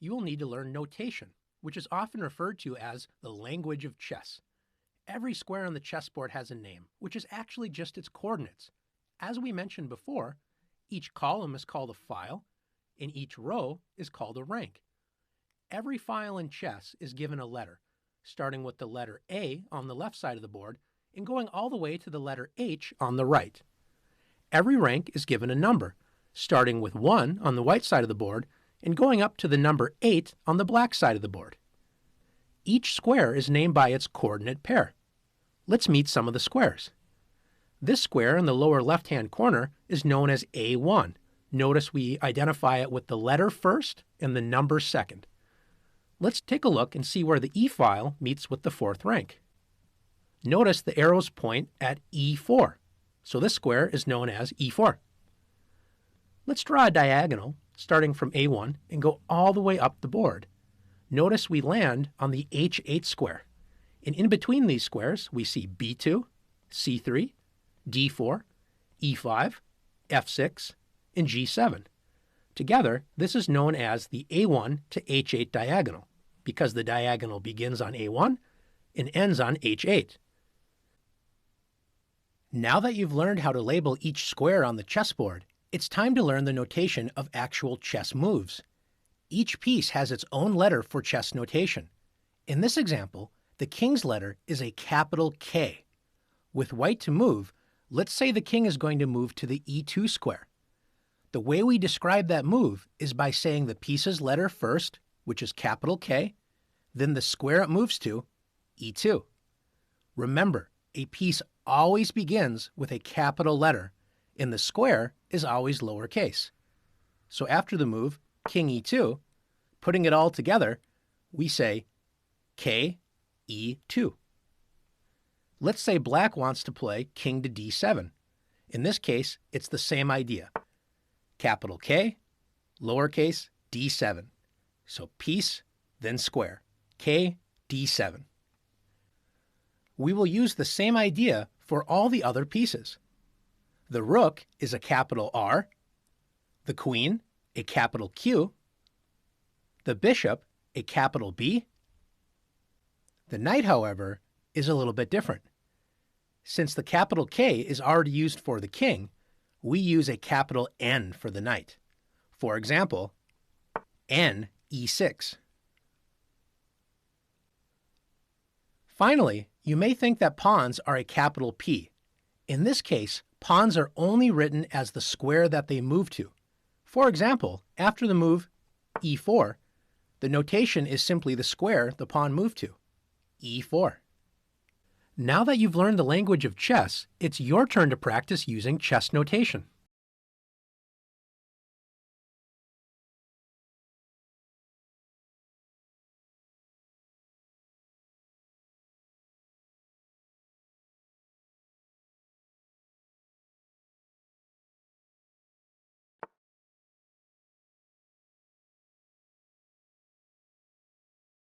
you will need to learn notation, which is often referred to as the language of chess. Every square on the chessboard has a name, which is actually just its coordinates. As we mentioned before, each column is called a file, and each row is called a rank. Every file in chess is given a letter, starting with the letter A on the left side of the board and going all the way to the letter H on the right. Every rank is given a number, starting with 1 on the white side of the board and going up to the number 8 on the black side of the board. Each square is named by its coordinate pair. Let's meet some of the squares. This square in the lower left-hand corner is known as A1. Notice we identify it with the letter first and the number second. Let's take a look and see where the E file meets with the fourth rank. Notice the arrows point at E4, so this square is known as E4. Let's draw a diagonal starting from A1 and go all the way up the board. Notice we land on the H8 square, and in between these squares we see B2, C3, D4, E5, F6, and G7. Together, this is known as the A1 to H8 diagonal, because the diagonal begins on A1 and ends on H8. Now that you've learned how to label each square on the chessboard, it's time to learn the notation of actual chess moves. Each piece has its own letter for chess notation. In this example, the king's letter is a capital K. With white to move, let's say the king is going to move to the E2 square. The way we describe that move is by saying the piece's letter first, which is capital K, then the square it moves to, E2. Remember, a piece always begins with a capital letter, and the square is always lowercase. So after the move, king E2, putting it all together, we say K, E2. Let's say black wants to play king to D7. In this case, it's the same idea. Capital K, lowercase D7. So piece, then square. K, D7. We will use the same idea for all the other pieces. The rook is a capital R, the queen a capital Q, the bishop a capital B. The knight, however, is a little bit different. Since the capital K is already used for the king, we use a capital N for the knight. For example, N E6. Finally, you may think that pawns are a capital P. In this case, pawns are only written as the square that they move to. For example, after the move E4, the notation is simply the square the pawn moved to, E4. Now that you've learned the language of chess, it's your turn to practice using chess notation.